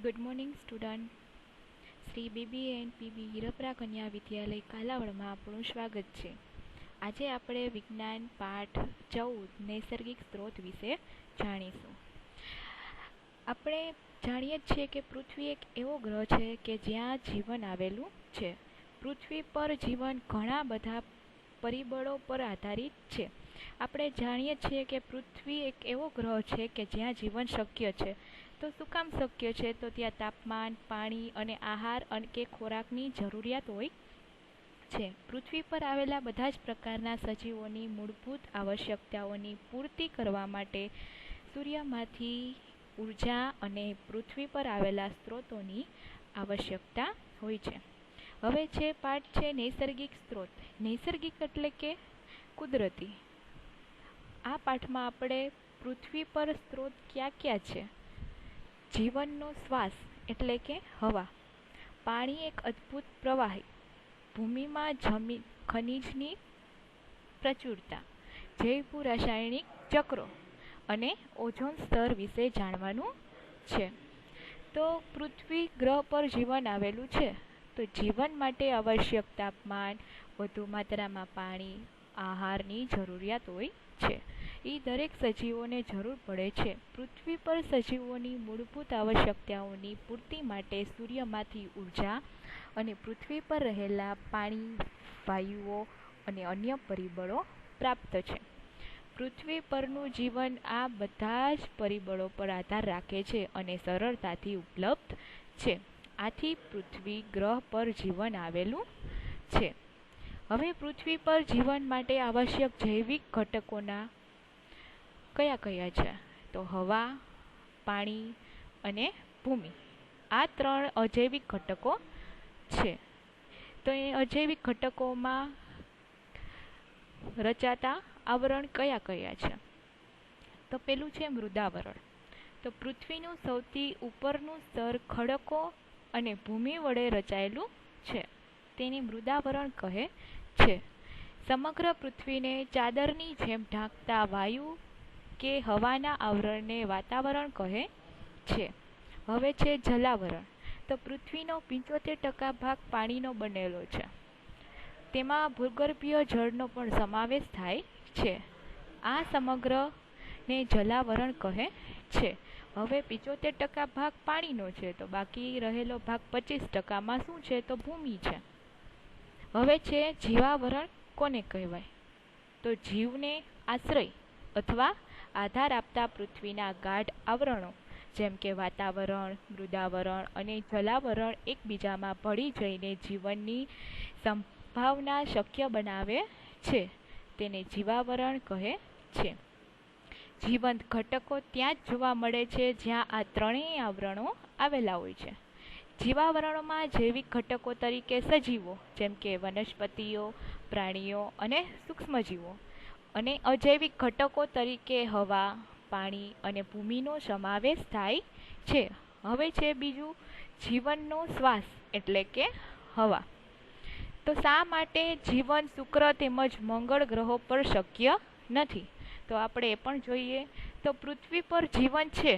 Good morning student. Shri BB and PB Hirpara કન્યા વિદ્યાલય કાલાવડમાં આપણું સ્વાગત છે. આજે આપણે વિજ્ઞાન પાઠ 14 નૈસર્ગિક સ્ત્રોત વિશે જાણીશું. આપણે જાણીએ છીએ કે પૃથ્વી એક એવો ગ્રહ છે કે જ્યાં જીવન આવેલું છે. પૃથ્વી પર જીવન ઘણા બધા પરિબળો પર આધારિત છે. આપણે જાણીએ છીએ કે પૃથ્વી એક એવો ગ્રહ છે કે જ્યાં જીવન શક્ય છે. તો શું કામ શક્ય છે? તો ત્યાં તાપમાન, પાણી અને આહાર કે ખોરાકની જરૂરિયાત હોય છે. પૃથ્વી પર આવેલા બધા જ પ્રકારના સજીવોની મૂળભૂત આવશ્યકતાઓની પૂર્તિ કરવા માટે સૂર્યમાંથી ઉર્જા અને પૃથ્વી પર આવેલા સ્ત્રોતોની આવશ્યકતા હોય છે. હવે છે પાઠ છે નૈસર્ગિક સ્ત્રોત. નૈસર્ગિક એટલે કે કુદરતી. આ પાઠમાં આપણે પૃથ્વી પર સ્ત્રોત ક્યાં ક્યાં છે? જીવનનો શ્વાસ એટલે કે હવા, પાણી એક અદ્ભુત પ્રવાહી, ભૂમિમાં ખનિજની પ્રચુરતા, જૈવ રાસાયણિક ચક્રો અને ઓઝોન સ્તર વિશે જાણવાનું છે. તો પૃથ્વી ગ્રહ પર જીવન આવેલું છે. તો જીવન માટે આવશ્યક તાપમાન, વધુ માત્રામાં પાણી, આહારની જરૂરિયાત હોય છે. એ દરેક સજીવોને જરૂર પડે છે. પૃથ્વી પર સજીવોની મૂળભૂત આવશ્યકતાઓની પૂર્તિ માટે સૂર્યમાંથી ઉર્જા અને પૃથ્વી પર રહેલા પાણી, વાયુઓ અને અન્ય પરિબળો પ્રાપ્ત છે. પૃથ્વી પરનું જીવન આ બધા જ પરિબળો પર આધાર રાખે છે અને સરળતાથી ઉપલબ્ધ છે. આથી પૃથ્વી ગ્રહ પર જીવન આવેલું છે. હવે પૃથ્વી પર જીવન માટે આવશ્યક જૈવિક ઘટકોના કયા કયા છે? તો હવા, પાણી અને ભૂમિ. આ 3 અજૈવિક ઘટકો છે. તો એ અજૈવિક ઘટકોમાં રચાતા આવરણ કયા કયા છે? તો પેલું છે મૃદાવરણ. તો પૃથ્વીનું સૌથી ઉપરનું સ્તર ખડકો અને ભૂમિ વડે રચાયેલું છે. તેને મૃદાવરણ કહે છે. સમગ્ર પૃથ્વીને ચાદરની જેમ ઢાંકતા વાયુ કે હવાના આવરણને વાતાવરણ કહે છે. હવે છે જલાવરણ. તો પૃથ્વીનો 75% ભાગ પાણીનો બનેલો છે. તેમાં ભૂગર્ભીય જળનો પણ સમાવેશ થાય છે. આ સમગ્રને જલાવરણ કહે છે. હવે 75% ભાગ પાણીનો છે, તો બાકી રહેલો ભાગ 25%માં શું છે? તો ભૂમિ છે. હવે છે જીવાવરણ. કોને કહેવાય? તો જીવને આશ્રય અથવા આધાર આપતા પૃથ્વીના ગાઢ આવરણો જેમ કે વાતાવરણ, મૃદાવરણ અને જલાવરણ એકબીજામાં ભળી જઈને જીવનની સંભાવના શક્ય બનાવે છે. તેને જીવાવરણ કહે છે. જીવંત ઘટકો ત્યાં જ જોવા મળે છે જ્યાં આ ત્રણેય આવરણો આવેલા હોય છે. જીવાવરણોમાં જૈવિક ઘટકો તરીકે સજીવો જેમ કે વનસ્પતિઓ, પ્રાણીઓ અને સૂક્ષ્મજીવો અને અજૈવિક ઘટકો તરીકે હવા, પાણી અને ભૂમિનો સમાવેશ થાય છે. હવે છે બીજું જીવનનો શ્વાસ એટલે કે હવા. તો શા માટે જીવન શુક્ર તેમજ મંગળ ગ્રહો પર શક્ય નથી? તો આપણે એ પણ જોઈએ. તો પૃથ્વી પર જીવન છે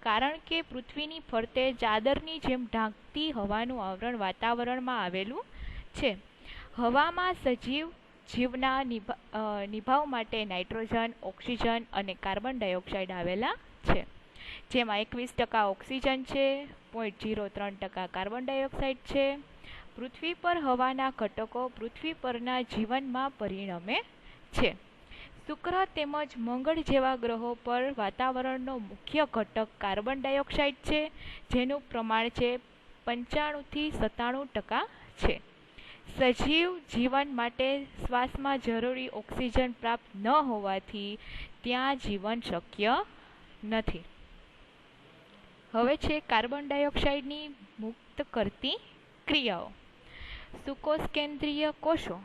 કારણ કે પૃથ્વીની ફરતે ચાદરની જેમ ઢાંકતી હવાનું આવરણ વાતાવરણમાં આવેલું છે. હવામાં સજીવ જીવના નિભાવ માટે નાઇટ્રોજન, ઓક્સિજન અને કાર્બન ડાયોક્સાઇડ આવેલા છે. જેમાં 21% ઓક્સિજન છે, 0.03% કાર્બન ડાયોક્સાઇડ છે. પૃથ્વી પર હવાના ઘટકો પૃથ્વી પરના જીવનમાં પરિણમે છે. શુક્ર તેમજ મંગળ જેવા ગ્રહો પર વાતાવરણનો મુખ્ય ઘટક કાર્બન ડાયોક્સાઇડ છે, જેનું પ્રમાણ છે 95 થી 97% છે. સજીવ જીવન માટે શ્વાસમાં જરૂરી ઓક્સિજન પ્રાપ્ત ન હોવાથી ત્યાં જીવન શક્ય નથી. હવે છે કાર્બન ડાયોક્સાઇડની મુક્ત કરતી ક્રિયાઓ. સુકોષકેન્દ્રીય કોષો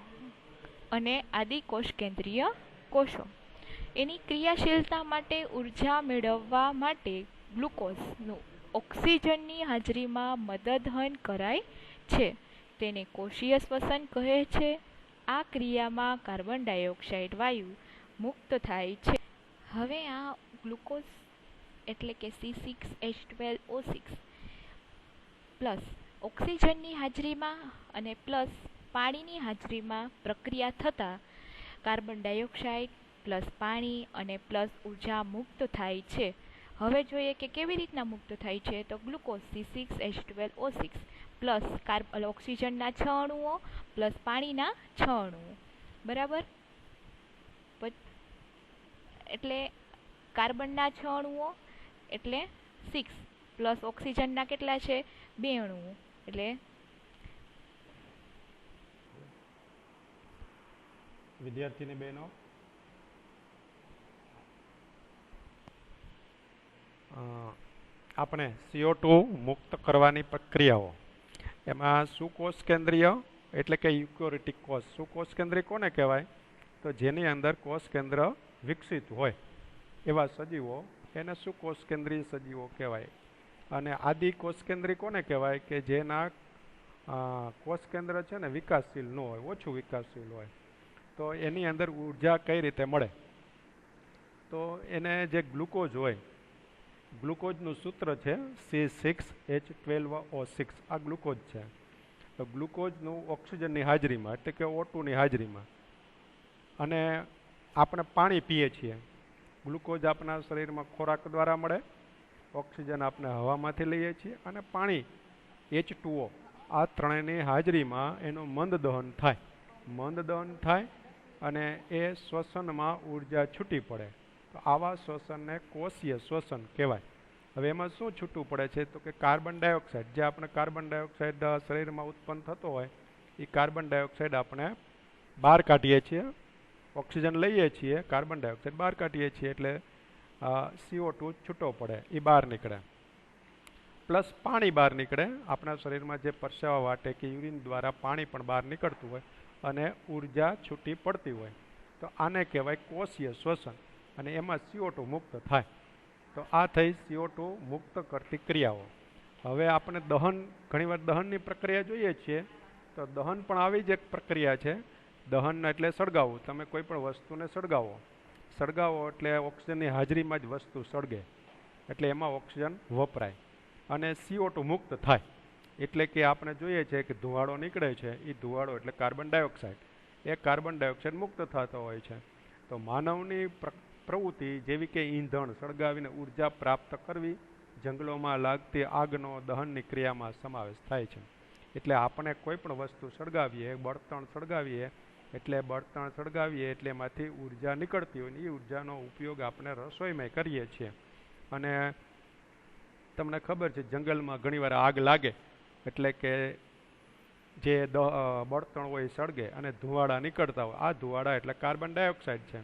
અને આદિકોષકેન્દ્રીય કોષો. એની ક્રિયાશીલતા માટે ઉર્જા મેળવવા માટે ગ્લુકોઝનું ઓક્સિજનની હાજરીમાં મદદહન કરાય છે. તેને કોષીય શ્વસન કહે છે. આ ક્રિયામાં કાર્બન ડાયોક્સાઇડ વાયુ મુક્ત થાય છે. હવે આ ગ્લુકોઝ એટલે કે C6H12O6 પ્લસ ઓક્સિજનની હાજરીમાં અને પ્લસ પાણીની હાજરીમાં પ્રક્રિયા થતાં કાર્બન ડાયોક્સાઇડ પ્લસ પાણી અને પ્લસ ઉર્જા મુક્ત થાય છે. હવે જોઈએ કે કેવી રીતના મુક્ત થાય છે. તો ગ્લુકોઝ C6H12O6 પ્લસ ઓક્સિજનના 6 અણુઓ પ્લસ પાણીના 6 અણુઓ, બરાબર. એટલે કાર્બનના 6 અણુઓ એટલે 6 પ્લસ ઓક્સિજનના કેટલા છે? 2 અણુઓ એટલે વિદ્યાર્થીની બહેનો આપણે CO2 મુક્ત કરવાની પ્રક્રિયાઓ, એમાં સુકોષ કેન્દ્રીય એટલે કે યુકેરિયોટિક કોષ. સુકોષ કેન્દ્રીય કોને કહેવાય? તો જેની અંદર કોષ કેન્દ્ર વિકસિત હોય એવા સજીવો એને સુકોષ કેન્દ્રીય સજીવો કહેવાય. અને આદિ કોષ કેન્દ્રી કોને કહેવાય? કે જેના કોષ કેન્દ્ર છે ને વિકાસશીલ ન હોય, ઓછું વિકાસશીલ હોય. તો એની અંદર ઉર્જા કઈ રીતે મળે? તો એને જે ગ્લુકોઝ હોય, ગ્લુકોઝનું સૂત્ર છે C6H12O6. આ ગ્લુકોઝ છે. તો ગ્લુકોઝનું ઓક્સિજનની હાજરીમાં એટલે કે O2ની હાજરીમાં, અને આપણે પાણી પીએ છીએ. ગ્લુકોઝ આપણા શરીરમાં ખોરાક દ્વારા મળે, ઓક્સિજન આપણે હવામાંથી લઈએ છીએ, અને પાણી H2O, આ ત્રણેયની હાજરીમાં એનું મંદ દહન થાય. મંદ દહન થાય અને એ શ્વસનમાં ઉર્જા છૂટી પડે. તો આવા શ્વસનને કોષીય શ્વસન કહેવાય. હવે એમાં શું છૂટું પડે છે? તો કે કાર્બન ડાયોક્સાઇડ, જે આપણે કાર્બન ડાયોક્સાઇડ શરીરમાં ઉત્પન્ન થતો હોય એ કાર્બન ડાયોક્સાઇડ આપણે બહાર કાઢીએ છીએ. ઓક્સિજન લઈએ છીએ, કાર્બન ડાયોક્સાઇડ બહાર કાઢીએ છીએ, એટલે CO2 છૂટો પડે, એ બહાર નીકળે. પ્લસ પાણી બહાર નીકળે. આપણા શરીરમાં જે પરસેવા વાટે કે યુરિન દ્વારા પાણી પણ બહાર નીકળતું હોય અને ઉર્જા છૂટી પડતી હોય. તો આને કહેવાય કોષીય શ્વસન, અને એમાં CO2 મુક્ત થાય. તો આ થઈ CO2 મુક્ત કરતી ક્રિયાઓ. હવે આપણે દહન, ઘણીવાર દહનની પ્રક્રિયા જોઈએ છીએ. તો દહન પણ આવી જ એક પ્રક્રિયા છે. દહન એટલે સળગાવવું. તમે કોઈ પણ વસ્તુને સળગાવો એટલે ઓક્સિજનની હાજરીમાં જ વસ્તુ સળગે, એટલે એમાં ઓક્સિજન વપરાય અને CO2 મુક્ત થાય. એટલે કે આપણે જોઈએ છે કે ધુવાળો નીકળે છે, એ ધુવાળો એટલે કાર્બન ડાયોક્સાઇડ. એ કાર્બન ડાયોક્સાઇડ મુક્ત થતો હોય છે. તો માનવની પ્રવૃત્તિ જેવી કે ઈંધણ સળગાવીને ઉર્જા પ્રાપ્ત કરવી, જંગલોમાં લાગતી આગનો દહનની ક્રિયામાં સમાવેશ થાય છે. એટલે આપણે કોઈ પણ વસ્તુ સળગાવીએ, બળતણ સળગાવીએ એટલે એમાંથી ઉર્જા નીકળતી હોય ને એ ઉર્જાનો ઉપયોગ આપણે રસોઈમાં કરીએ છીએ. અને તમને ખબર છે જંગલમાં ઘણીવાર આગ લાગે એટલે કે જે બળતણ હોય સળગે અને ધુવાળા નીકળતા હોય, આ ધુવાળા એટલે કાર્બન ડાયોક્સાઇડ છે.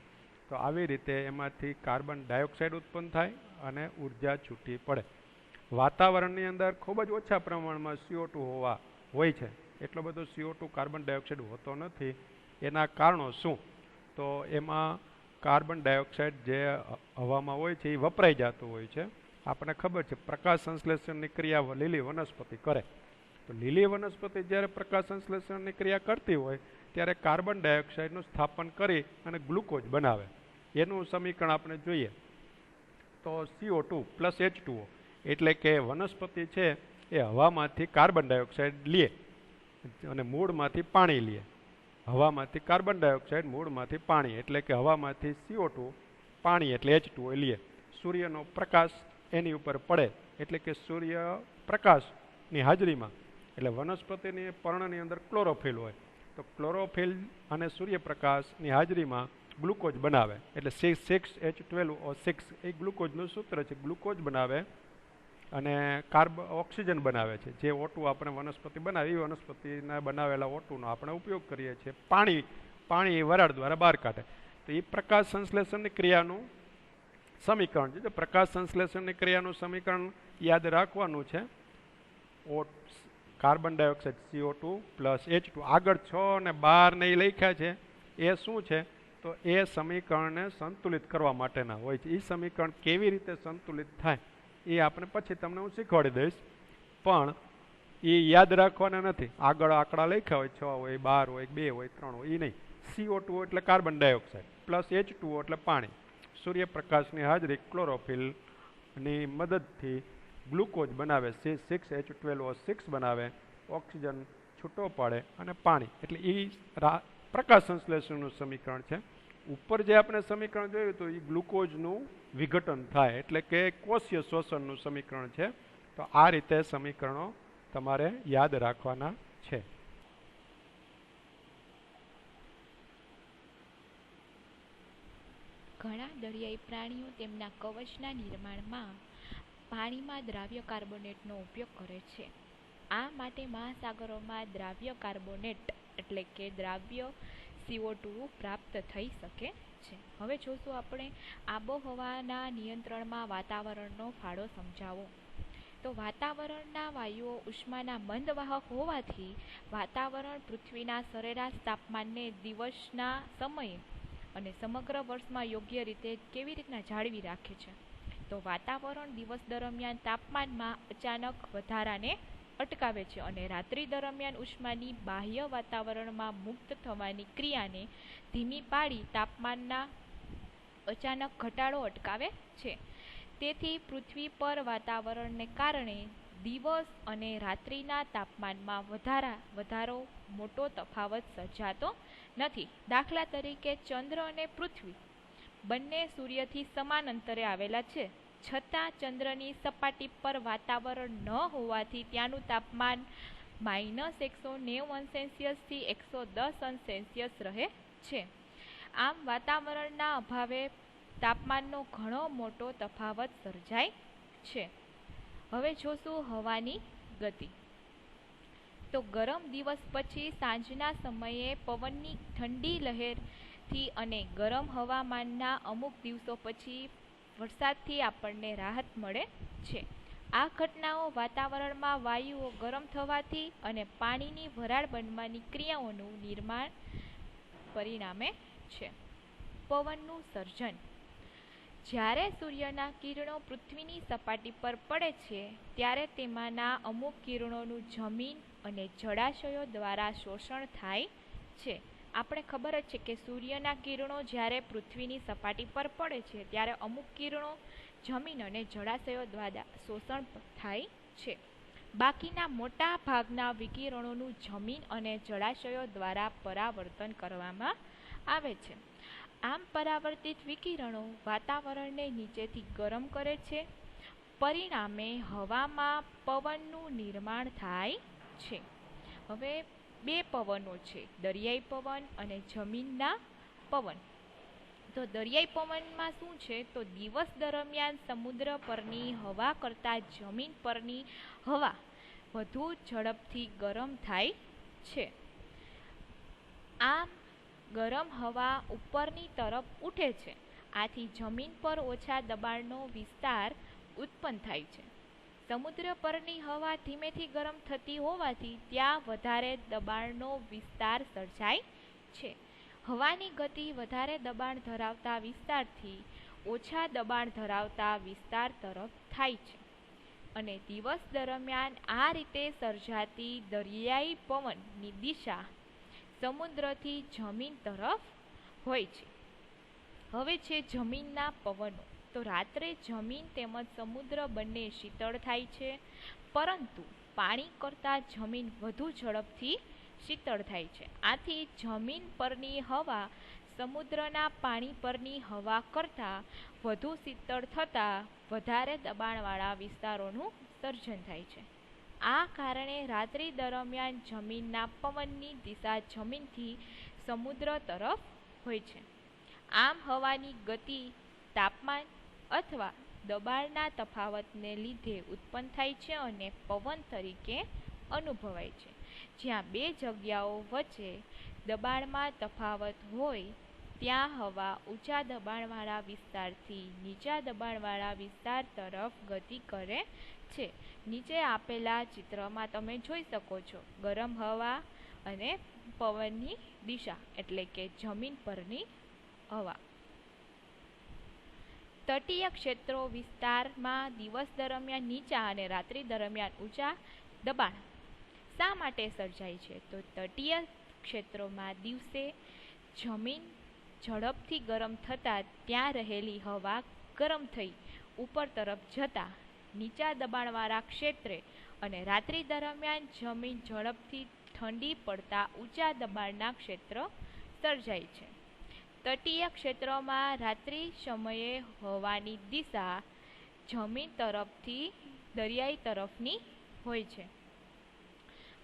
તો આવી રીતે એમાંથી કાર્બન ડાયોક્સાઇડ ઉત્પન્ન થાય અને ઉર્જા છૂટી પડે. વાતાવરણની અંદર ખૂબ જ ઓછા પ્રમાણમાં CO2 હોય છે. એટલો બધો CO2 કાર્બન ડાયોક્સાઇડ હોતો નથી. એના કારણો શું? તો એમાં કાર્બન ડાયોક્સાઇડ જે હવામાં હોય છે એ વપરાઈ જતું હોય છે. આપણને ખબર છે પ્રકાશ સંશ્લેષણની ક્રિયા લીલી વનસ્પતિ કરે. તો લીલી વનસ્પતિ જ્યારે પ્રકાશ સંશ્લેષણની ક્રિયા કરતી હોય ત્યારે કાર્બન ડાયોક્સાઇડનું સ્થાપન કરી અને ગ્લુકોઝ બનાવે. એનું સમીકરણ આપણે જોઈએ તો CO2 પ્લસ H2O, એટલે કે વનસ્પતિ છે એ હવામાંથી કાર્બન ડાયોક્સાઇડ લે અને મૂળમાંથી પાણી લે. હવામાંથી કાર્બન ડાયોક્સાઇડ, મૂળમાંથી પાણી, એટલે કે હવામાંથી CO2, પાણી એટલે H2O લે. સૂર્યનો પ્રકાશ એની ઉપર પડે એટલે કે સૂર્ય પ્રકાશની હાજરીમાં, એટલે વનસ્પતિની પર્ણની અંદર ક્લોરોફિલ હોય, તો ક્લોરોફિલ અને સૂર્યપ્રકાશની હાજરીમાં ગ્લુકોઝ બનાવે. એટલે C6H12O6 એ ગ્લુકોઝનું સૂત્ર છે. ગ્લુકોઝ બનાવે અને ઓક્સિજન બનાવે છે. જે O2 આપણે વનસ્પતિ બનાવે એ વનસ્પતિના બનાવેલા O2નો આપણે ઉપયોગ કરીએ છીએ. પાણી એ વરાળ દ્વારા બહાર કાઢે. તો એ પ્રકાશ સંશ્લેષણની ક્રિયાનું સમીકરણ છે. પ્રકાશ સંશ્લેષણની ક્રિયાનું સમીકરણ યાદ રાખવાનું છે. Carbon dioxide CO2 plus H2. આગળ 6 અને 12 ને એ લખ્યા છે એ શું છે? તો એ સમીકરણને સંતુલિત કરવા માટેના હોય છે. એ સમીકરણ કેવી રીતે સંતુલિત થાય એ આપણે પછી તમને હું શીખવાડી દઈશ, પણ એ યાદ રાખવાના નથી. આગળ આંકડા લખ્યા હોય 6 હોય, 12 હોય, 2 હોય, 3 હોય, એ નહીં. CO2 એટલે કાર્બન ડાયોક્સાઇડ પ્લસ H2O એટલે પાણી. સૂર્યપ્રકાશની હાજરી ક્લોરોફિલની મદદથી ગ્લુકોઝ બનાવે, C6H12O6 બનાવે, ઓક્સિજન છૂટો પાડે અને પાણી, એટલે એ પ્રકાશ સંશ્લેષણનું સમીકરણ છે. ઉપર જે આપણે સમીકરણ જોયું હતું એ ગ્લુકોઝનું વિઘટન થાય એટલે કે કોષીય શોષણનું સમીકરણ છે. તો આ રીતે સમીકરણો તમારે યાદ રાખવાના છે. ઘણા દરિયાઈ પ્રાણીઓ તેમના કવચના નિર્માણમાં પાણીમાં દ્રાવ્ય કાર્બોનેટનો ઉપયોગ કરે છે. આ માટે મહાસાગરોમાં દ્રાવ્ય કાર્બોનેટ એટલે કે દ્રાવ્ય CO2 પ્રાપ્ત થઈ શકે છે. હવે જોશું આપણે આબોહવાના નિયંત્રણમાં વાતાવરણનો ફાળો સમજાવો. તો વાતાવરણના વાયુઓ ઉષ્માના મંદવાહક હોવાથી વાતાવરણ પૃથ્વીના સરેરાશ તાપમાનને દિવસના સમયે અને સમગ્ર વર્ષમાં યોગ્ય રીતે કેવી રીતના જાળવી રાખે છે. તો વાતાવરણ દિવસ દરમિયાન તાપમાનમાં અચાનક વધારાને અટકાવે છે અને રાત્રિ દરમિયાન ઉષ્માની બાહ્ય વાતાવરણમાં મુક્ત થવાની ક્રિયાને ધીમી પાડી તાપમાનના અચાનક ઘટાડો અટકાવે છે. તેથી પૃથ્વી પર વાતાવરણને કારણે દિવસ અને રાત્રિના તાપમાનમાં વધારો મોટો તફાવત સર્જાતો નથી. દાખલા તરીકે ચંદ્ર અને પૃથ્વી બંને સૂર્યથી સમાન અંતરે આવેલા છે, છતાં ચંદ્રની સપાટી પર વાતાવરણ ન હોવાથી ત્યાંનું તાપમાન -190°C થી 110°C રહે છે. આમ વાતાવરણના અભાવે તાપમાનનો ઘણો મોટો તફાવત સર્જાય છે. હવે જોશું હવાની ગતિ. તો ગરમ દિવસ પછી સાંજના સમયે પવનની ઠંડી લહેરથી અને ગરમ હવામાનના અમુક દિવસો પછી વરસાદથી આપણને રાહત મળે છે. આ ઘટનાઓ વાતાવરણમાં વાયુઓ ગરમ થવાથી અને પાણીની વરાળ બનવાની ક્રિયાઓનું નિર્માણ પરિણામે છે. પવનનું સર્જન. જ્યારે સૂર્યના કિરણો પૃથ્વીની સપાટી પર પડે છે ત્યારે તેમાંના અમુક કિરણોનું જમીન અને જળાશયો દ્વારા શોષણ થાય છે. આપણે ખબર જ છે કે સૂર્યના કિરણો જ્યારે પૃથ્વીની સપાટી પર પડે છે ત્યારે અમુક કિરણો જમીન અને જળાશયો દ્વારા શોષણ થાય છે. બાકીના મોટા ભાગના વિકિરણોનું જમીન અને જળાશયો દ્વારા પરાવર્તન કરવામાં આવે છે. આમ પરાવર્તિત વિકિરણો વાતાવરણને નીચેથી ગરમ કરે છે. પરિણામે હવામાં પવનનું નિર્માણ થાય છે. હવે બે પવનો છે, દરિયાઈ પવન અને જમીનના પવન. તો દરિયાઈ પવનમાં શું છે, તો દિવસ દરમિયાન સમુદ્ર પરની હવા કરતાં જમીન પરની હવા વધુ ઝડપથી ગરમ થાય છે. આમ ગરમ હવા ઉપરની તરફ ઉઠે છે. આથી જમીન પર ઓછા દબાણનો વિસ્તાર ઉત્પન્ન થાય છે. સમુદ્ર પરની હવા ધીમેથી ગરમ થતી હોવાથી ત્યાં વધારે દબાણનો વિસ્તાર સર્જાય છે. હવાની ગતિ વધારે દબાણ ધરાવતા વિસ્તારથી ઓછા દબાણ ધરાવતા વિસ્તાર તરફ થાય છે અને દિવસ દરમિયાન આ રીતે સર્જાતી દરિયાઈ પવનની દિશા સમુદ્રથી જમીન તરફ હોય છે. હવે છે જમીનના પવનો. તો રાત્રે જમીન તેમજ સમુદ્ર બંને શીતળ થાય છે, પરંતુ પાણી કરતાં જમીન વધુ ઝડપથી શીતળ થાય છે. આથી જમીન પરની હવા સમુદ્રના પાણી પરની હવા કરતાં વધુ શીતળ થતાં વધારે દબાણવાળા વિસ્તારોનું સર્જન થાય છે. આ કારણે રાત્રિ દરમિયાન જમીનના પવનની દિશા જમીનથી સમુદ્ર તરફ હોય છે. આમ હવાની ગતિ તાપમાન અથવા દબાણના તફાવતને લીધે ઉત્પન્ન થાય છે અને પવન તરીકે અનુભવાય છે. જ્યાં બે જગ્યાઓ વચ્ચે દબાણમાં તફાવત હોય ત્યાં હવા ઊંચા દબાણવાળા વિસ્તારથી નીચા દબાણવાળા વિસ્તાર તરફ ગતિ કરે છે. નીચે આપેલા ચિત્રમાં તમે જોઈ શકો છો ગરમ હવા અને પવનની દિશા એટલે કે જમીન પરની હવા. તટીય ક્ષેત્રો વિસ્તારમાં દિવસ દરમિયાન નીચા અને રાત્રિ દરમિયાન ઊંચા દબાણ શા માટે સર્જાય છે, તો તટીય ક્ષેત્રોમાં દિવસે જમીન ઝડપથી ગરમ થતાં ત્યાં રહેલી હવા ગરમ થઈ ઉપર તરફ જતાં નીચા દબાણવાળા ક્ષેત્રે અને રાત્રિ દરમિયાન જમીન ઝડપથી ઠંડી પડતા ઊંચા દબાણના ક્ષેત્ર સર્જાય છે. તટીય ક્ષેત્રોમાં રાત્રિ સમયે હવાની દિશા જમીન તરફથી દરિયાઈ તરફની હોય છે.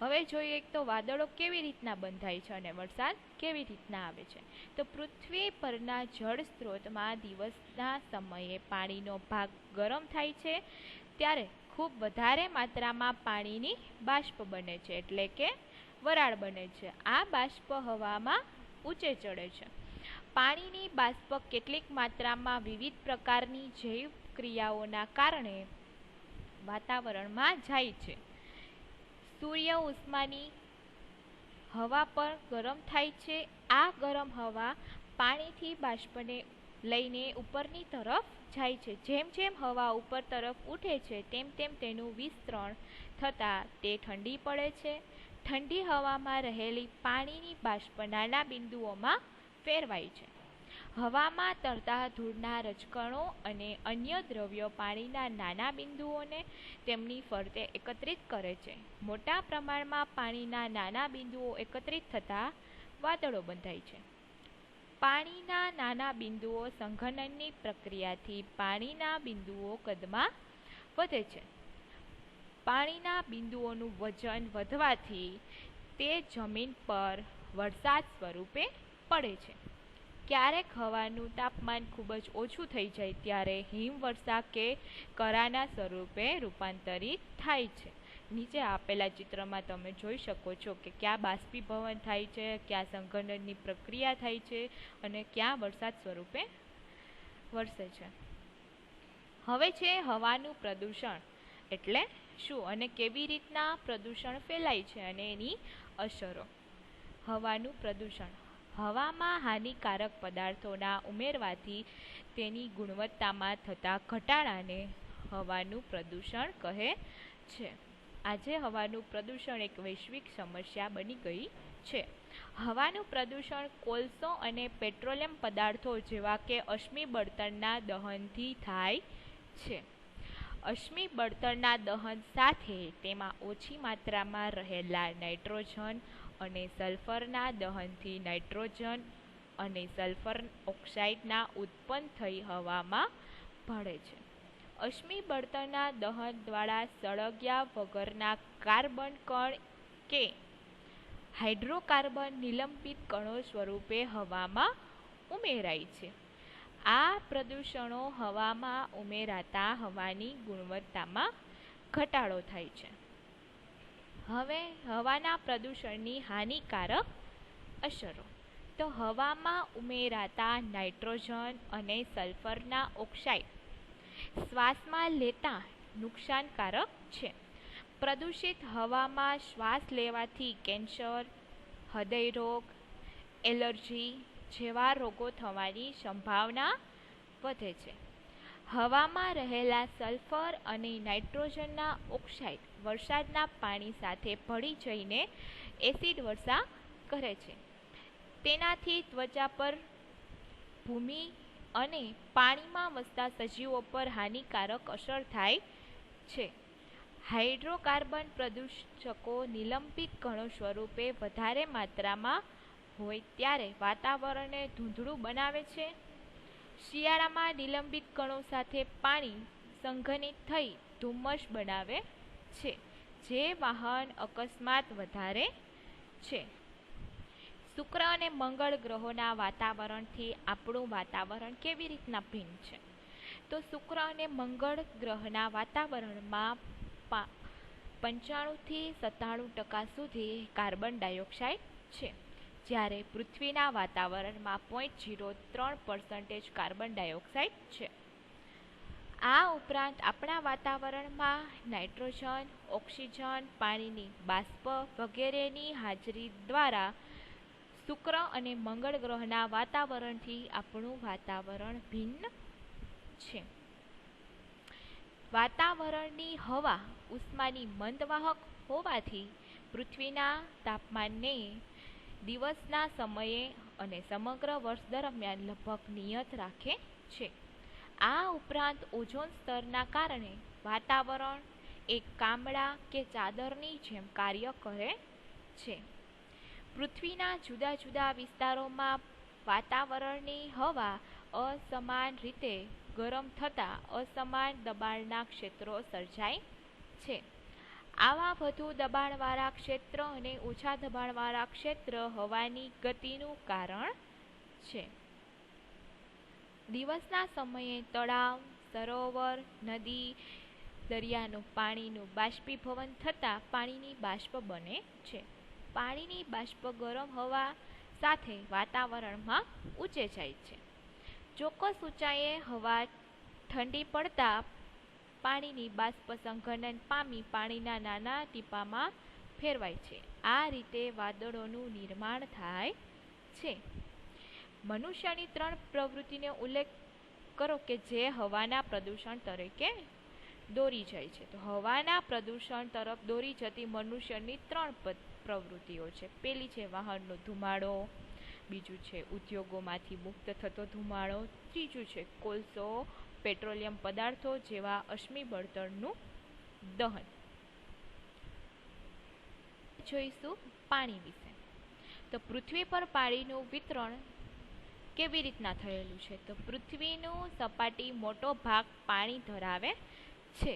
હવે જોઈએ તો વાદળો કેવી રીતના બંધાય છે અને વરસાદ કેવી રીતના આવે છે. તો પૃથ્વી પરના જળ સ્ત્રોતમાં દિવસના સમયે પાણીનો ભાગ ગરમ થાય છે ત્યારે ખૂબ વધારે માત્રામાં પાણીની બાષ્પ બને છે, એટલે કે વરાળ બને છે. આ બાષ્પ હવામાં ઊંચે ચડે છે. પાણીની બાષ્પ કેટલીક માત્રામાં વિવિધ પ્રકારની જૈવ ક્રિયાઓના કારણે વાતાવરણમાં જાય છે. સૂર્ય ઉષ્માની હવા પર ગરમ થાય છે. આ ગરમ હવા પાણીથી બાષ્પને લઈને ઉપરની તરફ જાય છે. જેમ જેમ હવા ઉપર તરફ ઉઠે છે તેમ તેમ તેનું વિસ્તરણ થતાં તે ઠંડી પડે છે. ઠંડી હવામાં રહેલી પાણીની બાષ્પ નાના બિંદુઓમાં ફેરવાય છે. હવામાં તરતા ધૂળના રજકણો અને અન્ય દ્રવ્યો પાણીના નાના બિંદુઓને તેમની ફરતે એકત્રિત કરે છે. મોટા પ્રમાણમાં પાણીના નાના બિંદુઓ એકત્રિત થતાં વાદળો બંધાય છે. પાણીના નાના બિંદુઓ સંઘનનની પ્રક્રિયાથી પાણીના બિંદુઓ કદમાં વધે છે. પાણીના બિંદુઓનું વજન વધવાથી તે જમીન પર વરસાદ સ્વરૂપે પડે છે. ક્યારેક હવાનું તાપમાન ખૂબ જ ઓછું થઈ જાય ત્યારે હિમવર્ષા કે કરાના સ્વરૂપે રૂપાંતરિત થાય છે. નીચે આપેલા ચિત્રમાં તમે જોઈ શકો છો કે ક્યાં બાષ્પીભવન થાય છે, ક્યાં સંઘનનની પ્રક્રિયા થાય છે અને ક્યાં વરસાદ સ્વરૂપે વરસે છે. હવે છે હવાનું પ્રદૂષણ એટલે શું અને કેવી રીતના પ્રદૂષણ ફેલાય છે અને એની અસરો. હવાનું પ્રદૂષણ હવામાં હાનિકારક પદાર્થોના ઉમેરવાથી તેની ગુણવત્તામાં થતા ઘટાડાને હવાનું પ્રદૂષણ કહે છે. આજે હવાનું પ્રદૂષણ એક વૈશ્વિક સમસ્યા બની ગઈ છે. હવાનું પ્રદૂષણ કોલસો અને પેટ્રોલિયમ પદાર્થો જેવા કે અશ્મિ બળતણના દહનથી થાય છે. અશ્મિ બળતણના દહન સાથે તેમાં ઓછી માત્રામાં રહેલા નાઇટ્રોજન અને સલ્ફરના દહનથી નાઇટ્રોજન અને સલ્ફર ઓક્સાઇડના ઉત્પન્ન થઈ હવામાં ભળે છે. અશ્મિ બળતણના દહન દ્વારા સળગ્યા વગરના કાર્બન કણ કે હાઇડ્રોકાર્બન નિલંબિત કણો સ્વરૂપે હવામાં ઉમેરાય છે. આ પ્રદૂષણો હવામાં ઉમેરાતા હવાની ગુણવત્તામાં ઘટાડો થાય છે. હવે હવાના પ્રદૂષણની હાનિકારક અસરો. તો હવામાં ઉમેરાતા નાઇટ્રોજન અને સલ્ફરના ઓક્સાઇડ શ્વાસમાં લેતા નુકસાનકારક છે. પ્રદૂષિત હવામાં શ્વાસ લેવાથી કેન્સર, હૃદયરોગ, એલર્જી જેવા રોગો થવાની સંભાવના વધે છે. હવામાં રહેલા સલ્ફર અને નાઇટ્રોજનના ઓક્સાઇડ વરસાદના પાણી સાથે ભળી જઈને એસિડ વર્ષા કરે છે. તેનાથી ત્વચા પર, ભૂમિ અને પાણીમાં વસતા સજીવો પર હાનિકારક અસર થાય છે. હાઇડ્રોકાર્બન પ્રદૂષકો નિલંબિત કણો સ્વરૂપે વધારે માત્રામાં હોય ત્યારે વાતાવરણને ધૂંધળું બનાવે છે. શિયાળામાં નિલંબિત કણો સાથે પાણી સંઘનિત થઈ ધુમ્મસ બનાવે છે, જે વાહન અકસ્માત વધારે છે. શુક્ર અને મંગળ ગ્રહોના વાતાવરણથી આપણું વાતાવરણ કેવી રીતના ભિન્ન છે. તો શુક્ર અને મંગળ ગ્રહના વાતાવરણમાં 95થી 97% સુધી કાર્બન ડાયોક્સાઇડ છે, જ્યારે પૃથ્વીના વાતાવરણમાં 0.03% કાર્બન ડાયોક્સાઇડ છે. આ ઉપરાંત આપણા વાતાવરણમાં નાઇટ્રોજન, ઓક્સિજન, પાણીની બાષ્પ વગેરેની હાજરી દ્વારા શુક્ર અને મંગળ ગ્રહના વાતાવરણથી આપણું વાતાવરણ ભિન્ન છે. વાતાવરણની હવા ઉષ્માની મંદવાહક હોવાથી પૃથ્વીના તાપમાનને દિવસના સમયે અને સમગ્ર વર્ષ દરમિયાન લગભગ નિયત રાખે છે. આ ઉપરાંત ઓઝોન સ્તરના કારણે વાતાવરણ એક કામળા કે ચાદરની જેમ કાર્ય કરે છે. પૃથ્વીના જુદા જુદા વિસ્તારોમાં વાતાવરણની હવા અસમાન રીતે ગરમ થતાં અસમાન દબાણના ક્ષેત્રો સર્જાય છે. આવા વધુ દબાણવાળા ક્ષેત્ર અને ઓછા દબાણવાળા ક્ષેત્ર હવાની ગતિનું કારણ છે. દિવસના સમયે તળાવ, સરોવર, નદી, દરિયાનું પાણીનું બાષ્પીભવન થતાં પાણીની બાષ્પ બને છે. પાણીની બાષ્પ ગરમ હવા સાથે વાતાવરણમાં ઊંચે જાય છે. ચોક્કસ ઊંચાઈએ હવા ઠંડી પડતા પાણીની બાષ્પ સંઘનન પામી પાણીના નાના ટીપામાં ફેરવાય છે. આ રીતે વાદળોનું નિર્માણ થાય છે. મનુષ્યની 3 પ્રવૃત્તિનો ઉલ્લેખ કરો કે જે હવાના પ્રદૂષણ તરીકે દોરી જાય છે. તો હવાના પ્રદૂષણ તરફ દોરી જતી મનુષ્યની 3 પ્રવૃત્તિઓ છે. પહેલી છે વાહનનો ધુમાડો, બીજું છે ઉદ્યોગોમાંથી મુક્ત થતો ધુમાડો, ત્રીજું છે કોલસો, પેટ્રોલિયમ પદાર્થો જેવા અશ્મિ બળતણનું દહન. જોઈશું પાણી વિશે. તો પૃથ્વી પર પાણીનું વિતરણ કેવી રીતના થયેલું છે? તો પૃથ્વીનું સપાટી મોટો ભાગ પાણી ધરાવે છે.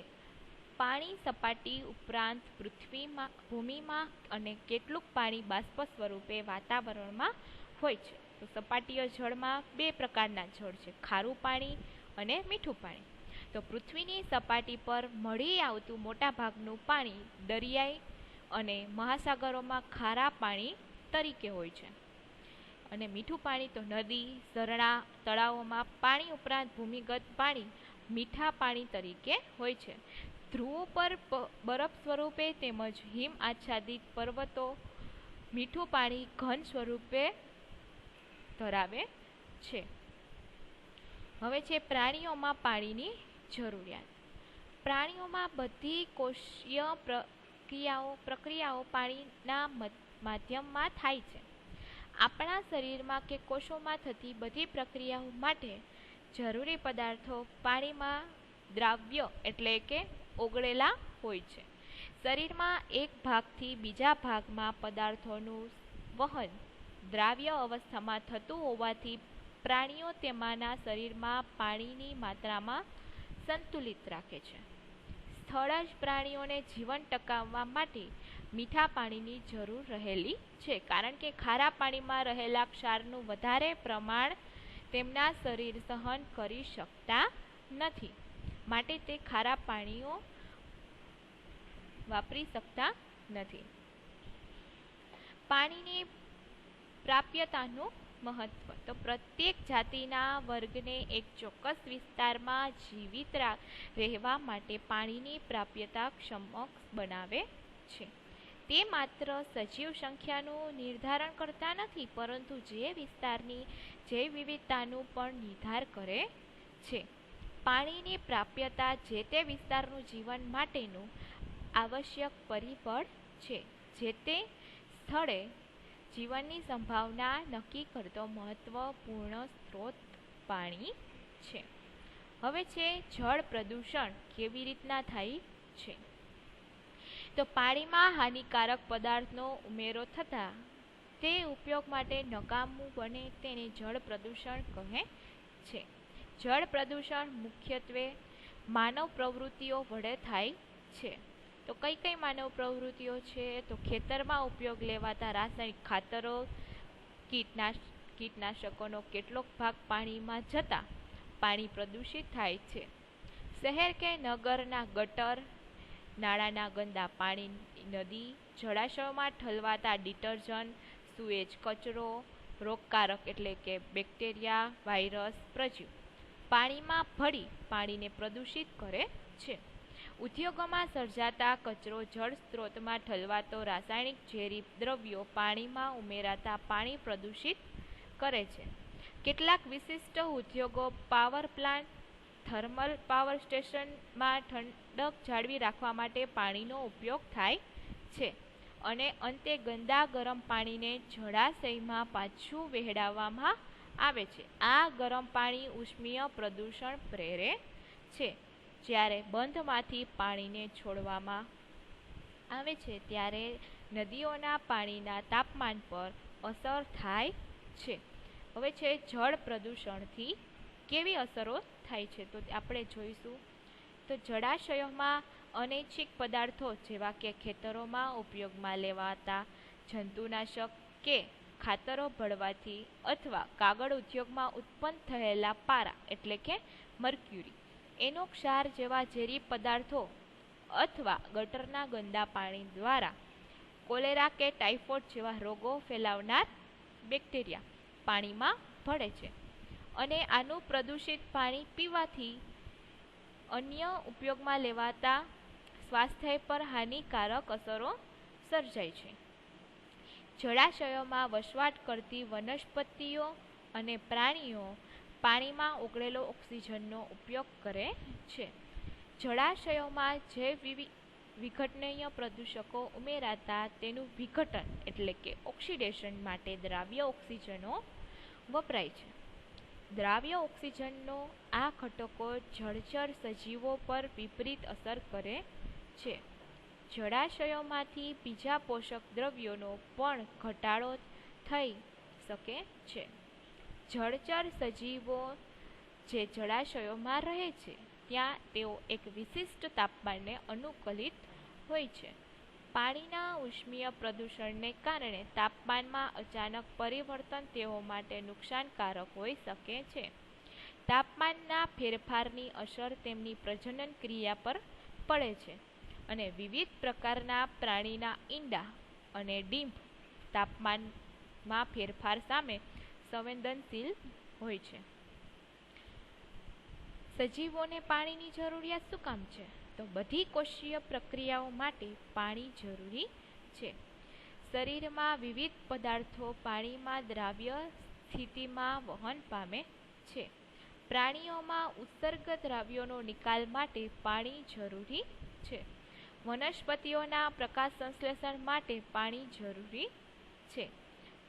પાણી સપાટી ઉપરાંત પૃથ્વીમાં, ભૂમિમાં અને કેટલુંક પાણી બાષ્પ સ્વરૂપે વાતાવરણમાં હોય છે. તો સપાટીય જળમાં 2 પ્રકારના જળ છે, ખારું પાણી અને મીઠું પાણી. તો પૃથ્વીની સપાટી પર મળી આવતું મોટા ભાગનું પાણી દરિયાઈ અને મહાસાગરોમાં ખારા પાણી તરીકે હોય છે. અને મીઠું પાણી તો નદી, ઝરણા, તળાવોમાં પાણી ઉપરાંત ભૂમિગત પાણી મીઠા પાણી તરીકે હોય છે. ધ્રુવો પર બરફ સ્વરૂપે તેમજ હિમ આચ્છાદિત પર્વતો મીઠું પાણી ઘન સ્વરૂપે ધરાવે છે. હવે છે પ્રાણીઓમાં પાણીની જરૂરિયાત. પ્રાણીઓમાં બધી કોષીય પ્રક્રિયાઓ પાણીના માધ્યમમાં થાય છે. આપણા શરીરમાં કે કોષોમાં થતી બધી પ્રક્રિયાઓ માટે જરૂરી પદાર્થો પાણીમાં દ્રાવ્ય એટલે કે ઓગળેલા હોય છે. શરીરમાં એક ભાગથી બીજા ભાગમાં પદાર્થોનું વહન દ્રાવ્ય અવસ્થામાં થતું હોવાથી પ્રાણીઓ તેમાંના શરીરમાં પાણીની માત્રામાં સંતુલિત રાખે છે. સ્થળ જ પ્રાણીઓને જીવન ટકાવવા માટે મીઠા પાણીની જરૂર રહેલી છે, કારણ કે ખારા પાણીમાં રહેલા ક્ષારનું વધારે પ્રમાણ તેમના શરીર સહન કરી શકતા નથી, માટે તે ખારા પાણીઓ વાપરી શકતા નથી. પાણીની પ્રાપ્યતાનું મહત્વ. તો પ્રત્યેક જાતિના વર્ગને એક ચોક્કસ વિસ્તારમાં જીવિત રહેવા માટે પાણીની પ્રાપ્યતા ક્ષમક બનાવે છે. તે માત્ર સજીવ સંખ્યાનું નિર્ધારણ કરતા નથી, પરંતુ જે વિસ્તારની જૈવ વિવિધતાનું પણ નિર્ધાર કરે છે. પાણીની પ્રાપ્યતા જે તે વિસ્તારનું જીવન માટેનું આવશ્યક પરિબળ છે. જે તે સ્થળે જીવનની સંભાવના નક્કી કરતો મહત્વપૂર્ણ સ્ત્રોત પાણી છે. હવે છે જળ પ્રદૂષણ કેવી રીતના થાય છે? તો પાણીમાં હાનિકારક પદાર્થનો ઉમેરો થતાં તે ઉપયોગ માટે નકામું બને તેને જળ પ્રદૂષણ કહે છે. જળ પ્રદૂષણ મુખ્યત્વે માનવ પ્રવૃત્તિઓ વડે થાય છે. તો કઈ કઈ માનવ પ્રવૃત્તિઓ છે? તો ખેતરમાં ઉપયોગ લેવાતા રાસાયણિક ખાતરો, કીટનાશકોનો કેટલોક ભાગ પાણીમાં જતા પાણી પ્રદૂષિત થાય છે. શહેર કે નગરના ગટર, નાળાના ગંદા પાણી, નદી, જળાશયોમાં ઠલવાતા ડિટર્જન્ટ, સુએજ કચરો, રોગકારક એટલે કે બેક્ટેરિયા, વાયરસ, પ્રજીવ પાણીમાં ભળી પાણીને પ્રદૂષિત કરે છે. ઉદ્યોગોમાં સર્જાતા કચરો, જળ સ્ત્રોતમાં ઠલવાતો રાસાયણિક ઝેરી દ્રવ્યો પાણીમાં ઉમેરાતા પાણી પ્રદૂષિત કરે છે. કેટલાક વિશિષ્ટ ઉદ્યોગો, પાવર પ્લાન્ટ, થર્મલ પાવર સ્ટેશનમાં ઠંડક જાળવી રાખવા માટે પાણીનો ઉપયોગ થાય છે. અને અંતે ગંદા ગરમ પાણીને જળાશયમાં પાછું વહેવાડાવવામાં આવે છે. આ ગરમ પાણી ઉષ્મીય પ્રદૂષણ પ્રેરે છે. જ્યારે બંધમાંથી પાણીને છોડવામાં આવે છે ત્યારે નદીઓના પાણીના તાપમાન પર અસર થાય છે. હવે છે જળ પ્રદૂષણથી કેવી અસરો થાય છે, તો આપણે જોઈશું. તો જળાશયોમાં અનૈચ્છિક પદાર્થો જેવા કે ખેતરોમાં ઉપયોગમાં લેવાતા જંતુનાશક કે ખાતરો ભળવાથી અથવા કાગળ ઉદ્યોગમાં ઉત્પન્ન થયેલા પારા એટલે કે મર્ક્યુરી, એનો ક્ષાર જેવા ઝેરી પદાર્થો અથવા ગટરના ગંદા પાણી દ્વારા કોલેરા કે ટાઇફોઇડ જેવા રોગો ફેલાવનાર બેક્ટેરિયા પાણીમાં ભળે છે. અને આનું પ્રદૂષિત પાણી પીવાથી અન્ય ઉપયોગમાં લેવાતા સ્વાસ્થ્ય પર હાનિકારક અસરો સર્જાય છે. જળાશયોમાં વસવાટ કરતી વનસ્પતિઓ અને પ્રાણીઓ પાણીમાં ઓગળેલો ઓક્સિજનનો ઉપયોગ કરે છે. જળાશયોમાં જૈવ વિઘટનીય પ્રદૂષકો ઉમેરાતા તેનું વિઘટન એટલે કે ઓક્સિડેશન માટે દ્રાવ્ય ઓક્સિજનો વપરાય છે. દ્રાવ્ય ઓક્સિજનનો આ ઘટકો જળચર સજીવો પર વિપરીત અસર કરે છે. જળાશયોમાંથી બીજા પોષક દ્રવ્યોનો પણ ઘટાડો થઈ શકે છે. જળચર સજીવો જે જળાશયોમાં રહે છે ત્યાં તેઓ એક વિશિષ્ટ તાપમાનને અનુકૂલિત હોય છે. પાણીના ઉષ્મીય પ્રદૂષણને કારણે તાપમાનમાં અચાનક પરિવર્તન તેઓ માટે નુકસાનકારક હોઈ શકે છે. તાપમાનના ફેરફારની અસર તેમની પ્રજનન ક્રિયા પર પડે છે અને વિવિધ પ્રકારના પ્રાણીના ઈંડા અને ડીંભ તાપમાનમાં ફેરફાર સામે સંવેદનશીલ હોય છે. સજીવોને પાણીની જરૂરિયાત શું કામ છે? તો બધી કોષીય પ્રક્રિયાઓ માટે પાણી જરૂરી છે. શરીરમાં વિવિધ પદાર્થો પાણીમાં દ્રાવ્ય સ્થિતિમાં વહન પામે છે. પ્રાણીઓમાં ઉત્સર્ગ દ્રવ્યોનો નિકાલ માટે પાણી જરૂરી છે. વનસ્પતિઓના પ્રકાશ સંશ્લેષણ માટે પાણી જરૂરી છે.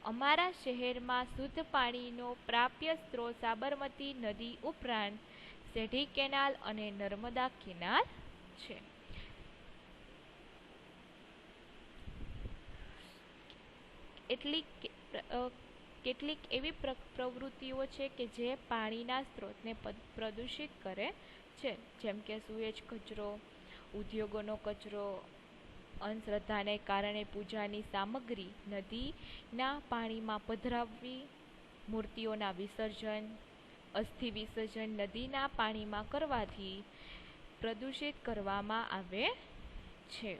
અમારા શહેરમાં શુદ્ધ પાણીનો પ્રાપ્ય સ્ત્રોત સાબરમતી નદી ઉપરાંત સેઢી કેનાલ અને નર્મદા કેનાલ છે. કેટલીક એવી પ્રવૃત્તિઓ છે કે જે પાણીના સ્ત્રોતને પ્રદૂષિત કરે છે, જેમ કે સુએજ કચરો, ઉદ્યોગોનો કચરો, અંધશ્રદ્ધાને કારણે પૂજાની સામગ્રી નદીના પાણીમાં પધરાવવી, મૂર્તિઓના વિસર્જન, અસ્થિ વિસર્જન નદીના પાણીમાં કરવાથી પ્રદૂષિત કરવામાં આવે છે.